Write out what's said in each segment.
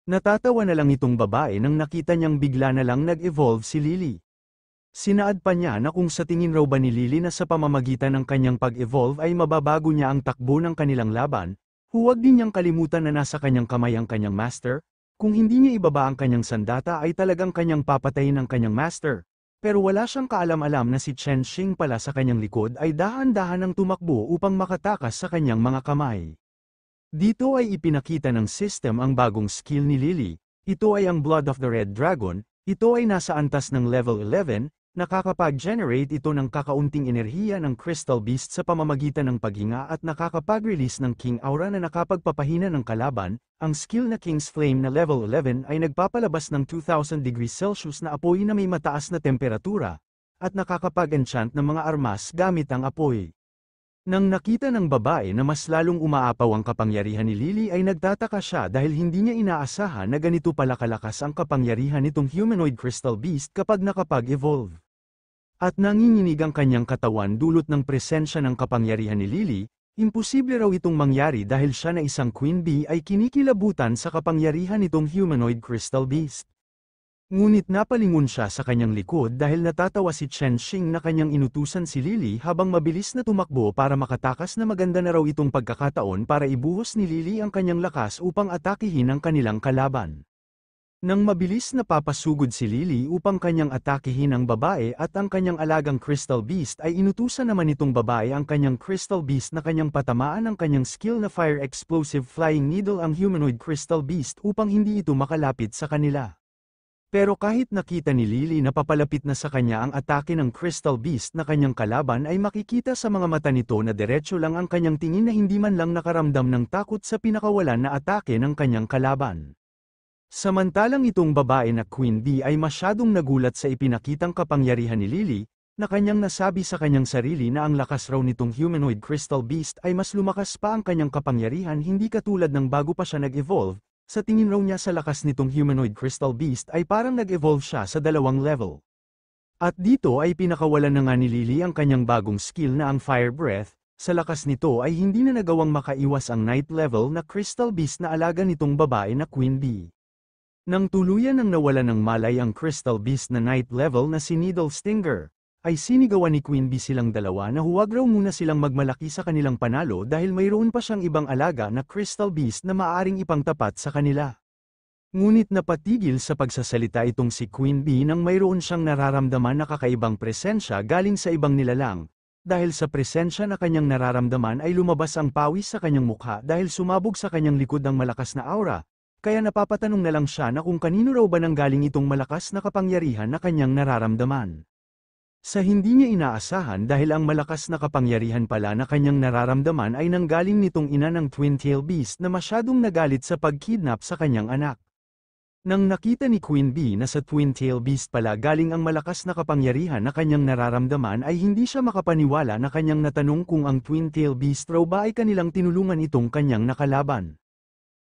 Natatawa na lang itong babae nang nakita niyang bigla na lang nag-evolve si Lily. Sinaad pa niya na kung sa tingin raw ba ni Lily na sa pamamagitan ng kanyang pag-evolve ay mababago niya ang takbo ng kanilang laban, huwag din niyang kalimutan na nasa kanyang kamay ang kanyang master, kung hindi niya ibaba ang kanyang sandata ay talagang kanyang papatayin ang kanyang master. Pero wala siyang kaalam-alam na si Chen Xing pala sa kanyang likod ay dahan-dahan ang tumakbo upang makatakas sa kanyang mga kamay. Dito ay ipinakita ng system ang bagong skill ni Lily, ito ay ang Blood of the Red Dragon, ito ay nasa antas ng level 11, nakakapag-generate ito ng kakaunting enerhiya ng Crystal Beast sa pamamagitan ng paghinga at nakakapag-release ng King Aura na nakapagpapahina ng kalaban, ang skill na King's Flame na level 11 ay nagpapalabas ng 2000 degrees Celsius na apoy na may mataas na temperatura, at nakakapag-enchant ng mga armas gamit ang apoy. Nang nakita ng babae na mas lalong umaapaw ang kapangyarihan ni Lily ay nagtataka siya dahil hindi niya inaasahan na ganito pala kalakas ang kapangyarihan nitong humanoid crystal beast kapag nakapag-evolve. At nanginginig ang kanyang katawan dulot ng presensya ng kapangyarihan ni Lily, imposible raw itong mangyari dahil siya na isang queen bee ay kinikilabutan sa kapangyarihan nitong humanoid crystal beast. Ngunit napalingon siya sa kanyang likod dahil natatawa si Chen Xing na kanyang inutusan si Lily habang mabilis na tumakbo para makatakas na maganda na raw itong pagkakataon para ibuhos ni Lily ang kanyang lakas upang atakihin ang kanilang kalaban. Nang mabilis na papasugod si Lily upang kanyang atakihin ang babae at ang kanyang alagang Crystal Beast ay inutusan naman itong babae ang kanyang Crystal Beast na kanyang patamaan ang kanyang skill na Fire Explosive Flying Needle ang humanoid Crystal Beast upang hindi ito makalapit sa kanila. Pero kahit nakita ni Lily na papalapit na sa kanya ang atake ng Crystal Beast na kanyang kalaban ay makikita sa mga mata nito na diretso lang ang kanyang tingin na hindi man lang nakaramdam ng takot sa pinakawalan na atake ng kanyang kalaban. Samantalang itong babae na Queen Bee ay masyadong nagulat sa ipinakitang kapangyarihan ni Lily, na kanyang nasabi sa kanyang sarili na ang lakas raw nitong humanoid Crystal Beast ay mas lumakas pa ang kanyang kapangyarihan hindi katulad ng bago pa siya nag-evolve. Sa tingin raw niya sa lakas nitong humanoid Crystal Beast ay parang nag-evolve siya sa 2 level. At dito ay pinakawalan na nga ni Lily ang kanyang bagong skill na ang Fire Breath, sa lakas nito ay hindi na nagawang makaiwas ang ninth level na Crystal Beast na alaga nitong babae na Queen Bee. Nang tuluyan ng nawalan ng malay ang Crystal Beast na ninth level na si Needle Stinger, ay sinigawan ni Queen Bee silang dalawa na huwag raw muna silang magmalaki sa kanilang panalo dahil mayroon pa siyang ibang alaga na Crystal Beast na maaaring ipangtapat sa kanila. Ngunit napatigil sa pagsasalita itong si Queen Bee nang mayroon siyang nararamdaman na kakaibang presensya galing sa ibang nilalang, dahil sa presensya na kanyang nararamdaman ay lumabas ang pawis sa kanyang mukha dahil sumabog sa kanyang likod ang malakas na aura, kaya napapatanong na lang siya na kung kanino raw ba nanggaling itong malakas na kapangyarihan na kanyang nararamdaman. Sa hindi niya inaasahan dahil ang malakas na kapangyarihan pala na kanyang nararamdaman ay nanggaling nitong ina ng Twin-Tail Beast na masyadong nagalit sa pagkidnap sa kanyang anak. Nang nakita ni Queen Bee na sa Twin-Tail Beast pala galing ang malakas na kapangyarihan na kanyang nararamdaman ay hindi siya makapaniwala na kanyang natanong kung ang Twin-Tail Beast raw ba ay kanilang tinulungan itong kanyang nakalaban.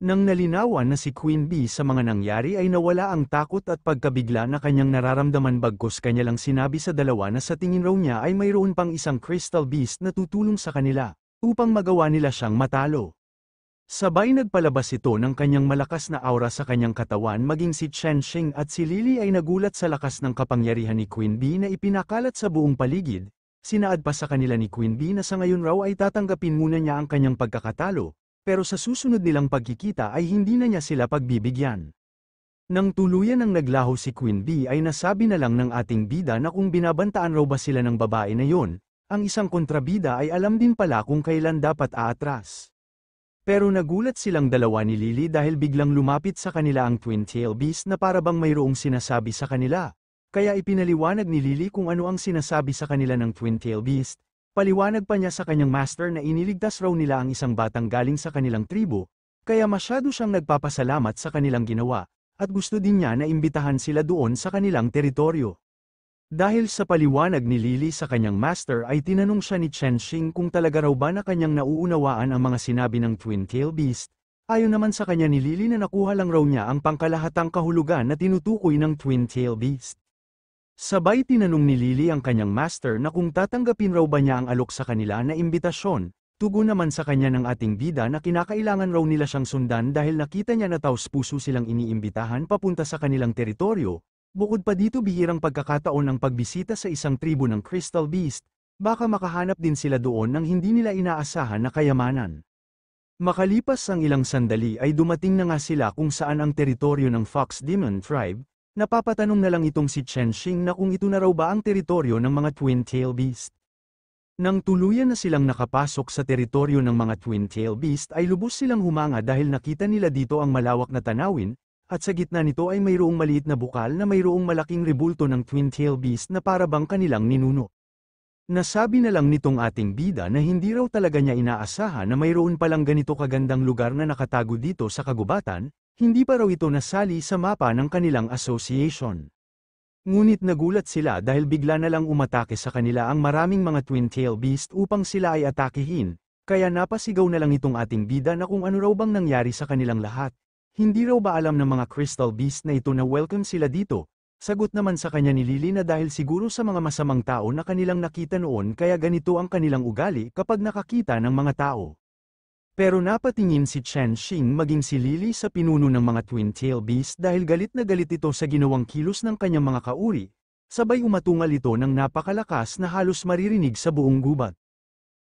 Nang nalinawan na si Queen Bee sa mga nangyari ay nawala ang takot at pagkabigla na kanyang nararamdaman bagkus kanya lang sinabi sa dalawa na sa tingin raw niya ay mayroon pang isang Crystal Beast na tutulong sa kanila, upang magawa nila siyang matalo. Sabay nagpalabas ito ng kanyang malakas na aura sa kanyang katawan maging si Chen Xing at si Lily ay nagulat sa lakas ng kapangyarihan ni Queen Bee na ipinakalat sa buong paligid, sinaad pa sa kanila ni Queen Bee na sa ngayon raw ay tatanggapin muna niya ang kanyang pagkakatalo. Pero sa susunod nilang pagkikita ay hindi na niya sila pagbibigyan. Nang tuluyan ng naglaho si Queen Bee ay nasabi na lang ng ating bida na kung binabantaan raw ba sila ng babae na yon, ang isang kontrabida ay alam din pala kung kailan dapat aatras. Pero nagulat silang dalawa ni Lily dahil biglang lumapit sa kanila ang Twin-Tail Beast na para bang mayroong sinasabi sa kanila. Kaya ipinaliwanag ni Lily kung ano ang sinasabi sa kanila ng Twin-Tail Beast. Paliwanag pa niya sa kanyang master na iniligtas raw nila ang isang batang galing sa kanilang tribo, kaya masyado siyang nagpapasalamat sa kanilang ginawa, at gusto din niya na imbitahan sila doon sa kanilang teritoryo. Dahil sa paliwanag ni Lily sa kanyang master ay tinanong siya ni Chen Xing kung talaga raw ba na kanyang nauunawaan ang mga sinabi ng Twin-Tail Beast, ayon naman sa kanya ni Lily na nakuha lang raw niya ang pangkalahatang kahulugan na tinutukoy ng Twin-Tail Beast. Sabay tinanong ni Lily ang kanyang master na kung tatanggapin raw ba niya ang alok sa kanila na imbitasyon, Tugon naman sa kanya ng ating bida na kinakailangan raw nila siyang sundan dahil nakita niya na taos-puso silang iniimbitahan papunta sa kanilang teritoryo. Bukod pa dito bihirang pagkakataon ang pagbisita sa isang tribu ng Crystal Beast, baka makahanap din sila doon ng hindi nila inaasahan na kayamanan. Makalipas ang ilang sandali ay dumating na nga sila kung saan ang teritoryo ng Fox Demon Tribe. Napapatanong na lang itong si Chenxing na kung ito na raw ba ang teritoryo ng mga Twin-Tail Beast. Nang tuluyan na silang nakapasok sa teritoryo ng mga Twin-Tail Beast ay lubos silang humanga dahil nakita nila dito ang malawak na tanawin, at sa gitna nito ay mayroong maliit na bukal na mayroong malaking rebulto ng Twin-Tail Beast na para bang kanilang ninuno. Nasabi na lang nitong ating bida na hindi raw talaga niya inaasahan na mayroon palang ganito kagandang lugar na nakatago dito sa kagubatan, hindi pa raw ito nasali sa mapa ng kanilang association. Ngunit nagulat sila dahil bigla na lang umatake sa kanila ang maraming mga Twin-Tail Beast upang sila ay atakihin, kaya napasigaw na lang itong ating bida na kung ano raw bang nangyari sa kanilang lahat. Hindi raw ba alam ng mga Crystal Beast na ito na welcome sila dito? Sagot naman sa kanya ni Lily na dahil siguro sa mga masamang tao na kanilang nakita noon kaya ganito ang kanilang ugali kapag nakakita ng mga tao. Pero napatingin si Chenxing maging si Lily sa pinuno ng mga Twin-Tail Beast dahil galit na galit ito sa ginawang kilos ng kanyang mga kauri, sabay umatungal ito ng napakalakas na halos maririnig sa buong gubat.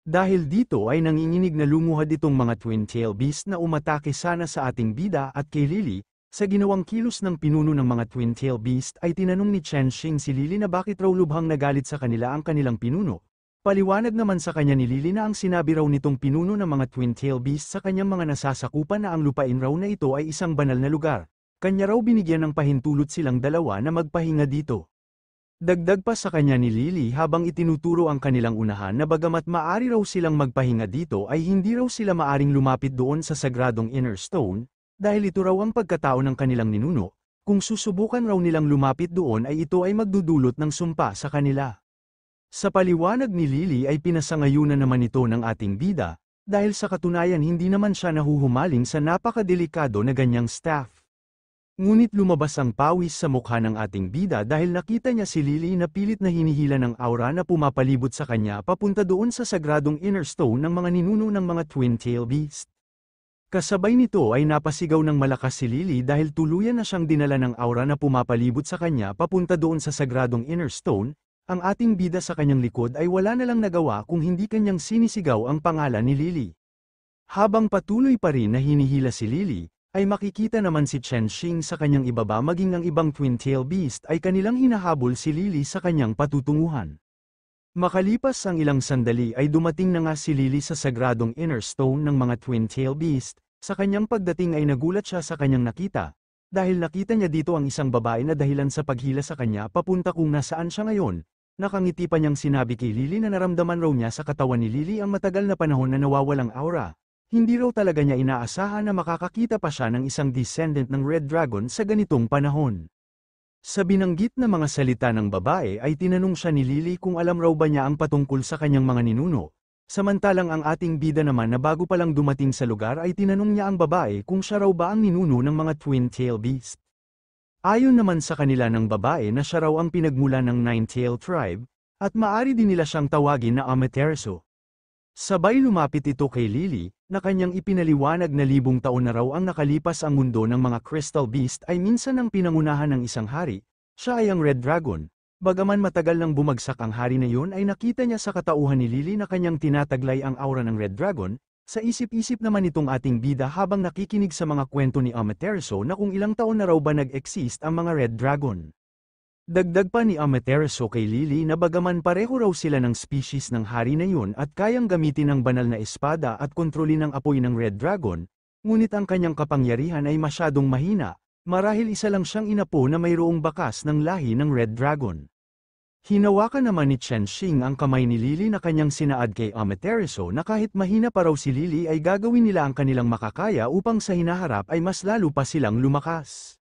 Dahil dito ay nanginginig na lumuhad itong mga Twin-Tail Beast na umatake sana sa ating bida at kay Lily. Sa ginawang kilos ng pinuno ng mga Twin-Tail Beast ay tinanong ni Chenxing si Lily na bakit raw lubhang nagalit sa kanila ang kanilang pinuno. Paliwanag naman sa kanya ni Lily na ang sinabi raw nitong pinuno ng mga Twin-Tail Beast sa kanyang mga nasasakupan na ang lupain raw na ito ay isang banal na lugar. Kanya raw binigyan ng pahintulot silang dalawa na magpahinga dito. Dagdag pa sa kanya ni Lily habang itinuturo ang kanilang unahan na bagamat maari raw silang magpahinga dito ay hindi raw sila maaring lumapit doon sa sagradong Inner Stone, dahil ito raw ang pagkatao ng kanilang ninuno, kung susubukan raw nilang lumapit doon ay ito ay magdudulot ng sumpa sa kanila. Sa paliwanag ni Lily ay pinasangayunan naman ito ng ating bida, dahil sa katunayan hindi naman siya nahuhumaling sa napakadelikado na ganyang staff. Ngunit lumabas ang pawis sa mukha ng ating bida dahil nakita niya si Lily na pilit na hinihila ng aura na pumapalibot sa kanya papunta doon sa sagradong Inner Stone ng mga ninuno ng mga Twin-Tail Beast. Kasabay nito ay napasigaw ng malakas si Lily dahil tuluyan na siyang dinala ng aura na pumapalibot sa kanya papunta doon sa sagradong Inner Stone. Ang ating bida sa kanyang likod ay wala na lang nagawa kung hindi kanyang sinisigaw ang pangalan ni Lily. Habang patuloy pa rin na hinihila si Lily, ay makikita naman si Chenxing sa kanyang ibaba maging ang ibang Twin-Tail Beast ay kanilang hinahabol si Lily sa kanyang patutunguhan. Makalipas ang ilang sandali ay dumating na nga si Lily sa sagradong Inner Stone ng mga Twin-Tail Beast, sa kanyang pagdating ay nagulat siya sa kanyang nakita, dahil nakita niya dito ang isang babae na dahilan sa paghila sa kanya papunta kung nasaan siya ngayon. Nakangiti pa niyang sinabi kay Lily na naramdaman raw niya sa katawan ni Lily ang matagal na panahon na nawawalang aura. Hindi raw talaga niya inaasahan na makakakita pa siya ng isang descendant ng Red Dragon sa ganitong panahon. Sa binanggit na mga salita ng babae ay tinanong siya ni Lily kung alam raw ba niya ang patungkol sa kanyang mga ninuno. Samantalang ang ating bida naman na bago pa lang dumating sa lugar ay tinanong niya ang babae kung siya raw ba ang ninuno ng mga Twin-Tail Beast. Ayon naman sa kanila ng babae na siya raw ang pinagmula ng Nine-Tail Tribe, at maari din nila siyang tawagin na Amaterasu. Sabay lumapit ito kay Lily, na kanyang ipinaliwanag na 1000 taon na raw ang nakalipas ang mundo ng mga Crystal Beast ay minsan ang pinangunahan ng isang hari, siya ay ang Red Dragon. Bagaman matagal nang bumagsak ang hari na yun ay nakita niya sa katauhan ni Lily na kanyang tinataglay ang aura ng Red Dragon. Sa isip-isip naman itong ating bida habang nakikinig sa mga kwento ni Amaterasu na kung ilang taon na raw ba nag-exist ang mga Red Dragon. Dagdag pa ni Amaterasu kay Lily na bagaman pareho raw sila ng species ng hari na yun at kayang gamitin ang banal na espada at kontrolin ang apoy ng Red Dragon, ngunit ang kanyang kapangyarihan ay masyadong mahina, marahil isa lang siyang inapo na mayroong bakas ng lahi ng Red Dragon. Hinawakan naman ni Chenxing ang kamay ni Lily na kanyang sinaad kay Amaterasu na kahit mahina pa raw si Lily ay gagawin nila ang kanilang makakaya upang sa hinaharap ay mas lalo pa silang lumakas.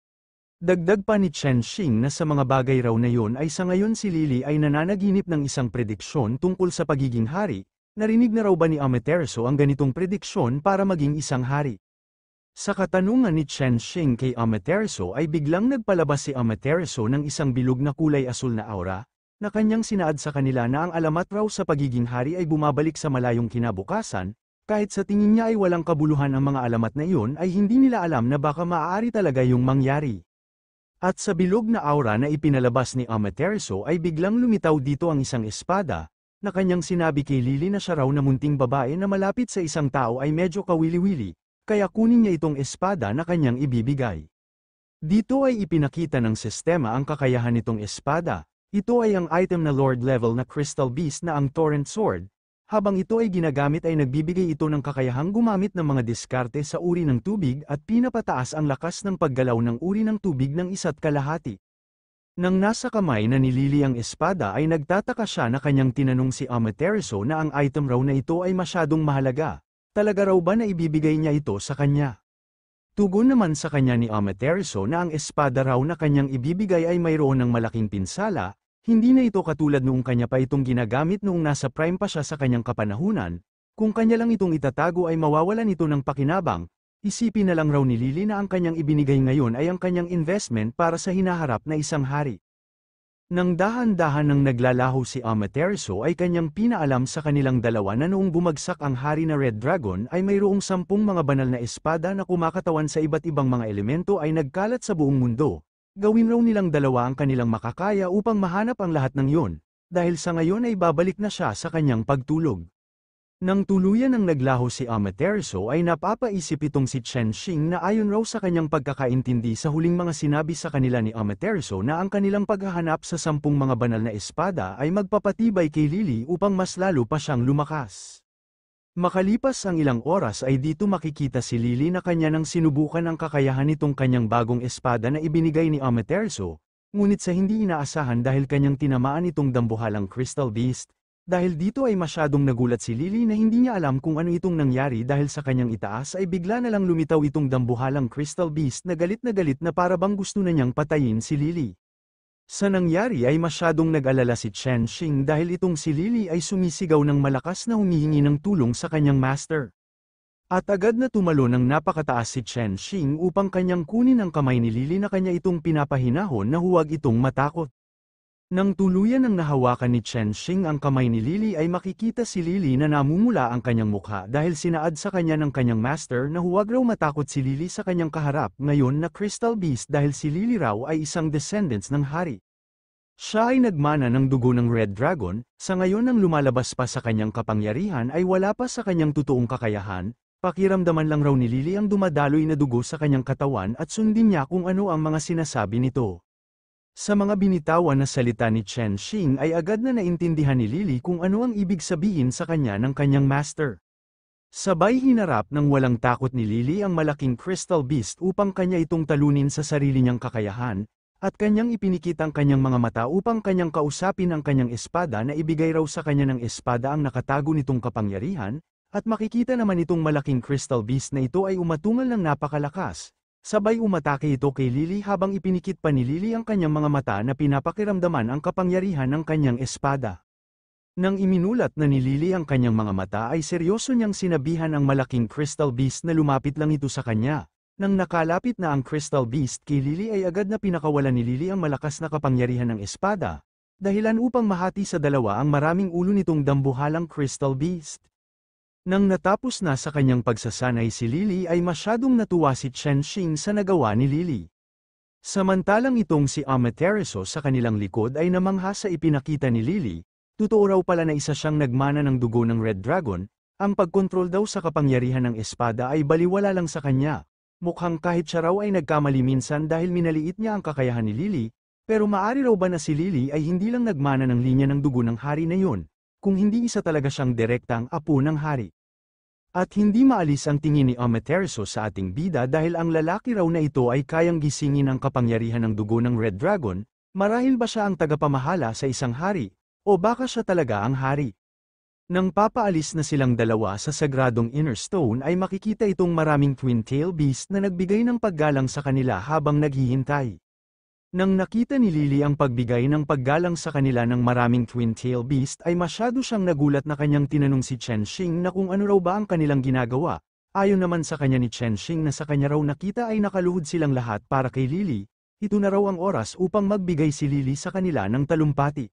Dagdag pa ni Chenxing na sa mga bagay raw na yun ay sa ngayon si Lily ay nananaginip ng isang prediksyon tungkol sa pagiging hari. Narinig na raw ba ni Amaterasu ang ganitong prediksyon para maging isang hari? Sa katanungan ni Chenxing kay Amaterasu ay biglang nagpalabas si Amaterasu ng isang bilog na kulay asul na aura. na kanyang sinaad sa kanila na ang alamat raw sa pagiging hari ay bumabalik sa malayong kinabukasan, kahit sa tingin niya ay walang kabuluhan ang mga alamat na iyon ay hindi nila alam na baka maaari talaga yung mangyari. At sa bilog na aura na ipinalabas ni Amaterasu ay biglang lumitaw dito ang isang espada, na kanyang sinabi kay Lily na siya raw na munting babae na malapit sa isang tao ay medyo kawili-wili, kaya kunin niya itong espada na kanyang ibibigay. Dito ay ipinakita ng sistema ang kakayahan nitong espada. Ito ay ang item na Lord level na Crystal Beast na ang Torrent Sword. Habang ito ay ginagamit ay nagbibigay ito ng kakayahang gumamit ng mga diskarte sa uri ng tubig at pinapataas ang lakas ng paggalaw ng uri ng tubig ng 1.5. Nang nasa kamay na ni Lily ang espada ay nagtataka siya na kanyang tinanong si Amaterasu na ang item raw na ito ay masyadong mahalaga. Talaga raw ba na ibibigay niya ito sa kanya? Tugon naman sa kanya ni Amaterasu na ang espada raw na kanyang ibibigay ay mayroon ng malaking pinsala. Hindi na ito katulad noong kanya pa itong ginagamit noong nasa prime pa siya sa kanyang kapanahunan. Kung kanya lang itong itatago ay mawawalan ito ng pakinabang. Isipin na lang raw ni Lily na ang kanyang ibinigay ngayon ay ang kanyang investment para sa hinaharap na isang hari. Nang dahan-dahan nang naglalaho si Amaterasu ay kanyang pinaalam sa kanilang dalawa na noong bumagsak ang hari na Red Dragon ay mayroong 10 mga banal na espada na kumakatawan sa iba't ibang mga elemento ay nagkalat sa buong mundo. Gawin raw nilang dalawa ang kanilang makakaya upang mahanap ang lahat ng yon, dahil sa ngayon ay babalik na siya sa kanyang pagtulog. Nang tuluyan ang naglaho si Amaterasu ay napapaisip itong si Chen Xing na ayon raw sa kanyang pagkakaintindi sa huling mga sinabi sa kanila ni Amaterasu na ang kanilang paghahanap sa 10 mga banal na espada ay magpapatibay kay Lily upang mas lalo pa siyang lumakas. Makalipas ang ilang oras ay dito makikita si Lily na kanya nang sinubukan ang kakayahan nitong kanyang bagong espada na ibinigay ni Amaterasu, ngunit sa hindi inaasahan dahil kanyang tinamaan itong dambuhalang Crystal Beast. Dahil dito ay masyadong nagulat si Lily na hindi niya alam kung ano itong nangyari dahil sa kanyang itaas ay bigla na lang lumitaw itong dambuhalang Crystal Beast na galit na para bang gusto na niyang patayin si Lily. Sa nangyari ay masyadong nag-alala si Chen Xing dahil itong si Lily ay sumisigaw ng malakas na humihingi ng tulong sa kanyang master. At agad na tumalo ng napakataas si Chen Xing upang kanyang kunin ang kamay ni Lily na kanya itong pinapahinahon na huwag itong matakot. Nang tuluyan ng nahawakan ni Chen Xing ang kamay ni Lily ay makikita si Lily na namumula ang kanyang mukha dahil sinaad sa kanya ng kanyang master na huwag raw matakot si Lily sa kanyang kaharap ngayon na Crystal Beast dahil si Lily raw ay isang descendants ng hari. Siya ay nagmana ng dugo ng Red Dragon, sa ngayon nang lumalabas pa sa kanyang kapangyarihan ay wala pa sa kanyang totoong kakayahan, pakiramdaman lang raw ni Lily ang dumadaloy na dugo sa kanyang katawan at sundin niya kung ano ang mga sinasabi nito. Sa mga binitawan na salita ni Chen Xing ay agad na naintindihan ni Lily kung ano ang ibig sabihin sa kanya ng kanyang master. Sabay hinarap ng walang takot ni Lily ang malaking Crystal Beast upang kanya itong talunin sa sarili niyang kakayahan, at kanyang ipinikit ang kanyang mga mata upang kanyang kausapin ang kanyang espada na ibigay raw sa kanya ng espada ang nakatago nitong kapangyarihan, at makikita naman itong malaking Crystal Beast na ito ay umatungal ng napakalakas. Sabay umatake ito kay Lily habang ipinikit pa ni Lily ang kanyang mga mata na pinapakiramdaman ang kapangyarihan ng kanyang espada. Nang iminulat na ni Lily ang kanyang mga mata ay seryoso niyang sinabihan ang malaking Crystal Beast na lumapit lang ito sa kanya. Nang nakalapit na ang Crystal Beast kay Lily ay agad na pinakawalan ni Lily ang malakas na kapangyarihan ng espada, dahilan upang mahati sa dalawa ang maraming ulo nitong dambuhalang Crystal Beast. Nang natapos na sa kanyang pagsasanay si Lily ay masyadong natuwa si Chen Xing sa nagawa ni Lily. Samantalang itong si Amaterasu sa kanilang likod ay namangha sa ipinakita ni Lily, totoo raw pala na isa siyang nagmana ng dugo ng Red Dragon, ang pagkontrol daw sa kapangyarihan ng espada ay baliwala lang sa kanya. Mukhang kahit siya raw ay nagkamali minsan dahil minaliit niya ang kakayahan ni Lily, pero maari raw ba na si Lily ay hindi lang nagmana ng linya ng dugo ng hari na yun, kung hindi isa talaga siyang direktang apo ng hari. At hindi maalis ang tingin ni Amaterasu sa ating bida dahil ang lalaki raw na ito ay kayang gisingin ang kapangyarihan ng dugo ng Red Dragon, marahil ba siya ang tagapamahala sa isang hari, o baka siya talaga ang hari. Nang papaalis na silang dalawa sa sagradong Inner Stone ay makikita itong maraming twin-tail beast na nagbigay ng paggalang sa kanila habang naghihintay. Nang nakita ni Lily ang pagbigay ng paggalang sa kanila ng maraming twin-tail beast ay masyado siyang nagulat na kanyang tinanong si Chen Xing na kung ano raw ba ang kanilang ginagawa. Ayon naman sa kanya ni Chen Xing na sa kanya raw nakita ay nakaluhod silang lahat para kay Lily, ito na raw ang oras upang magbigay si Lily sa kanila ng talumpati.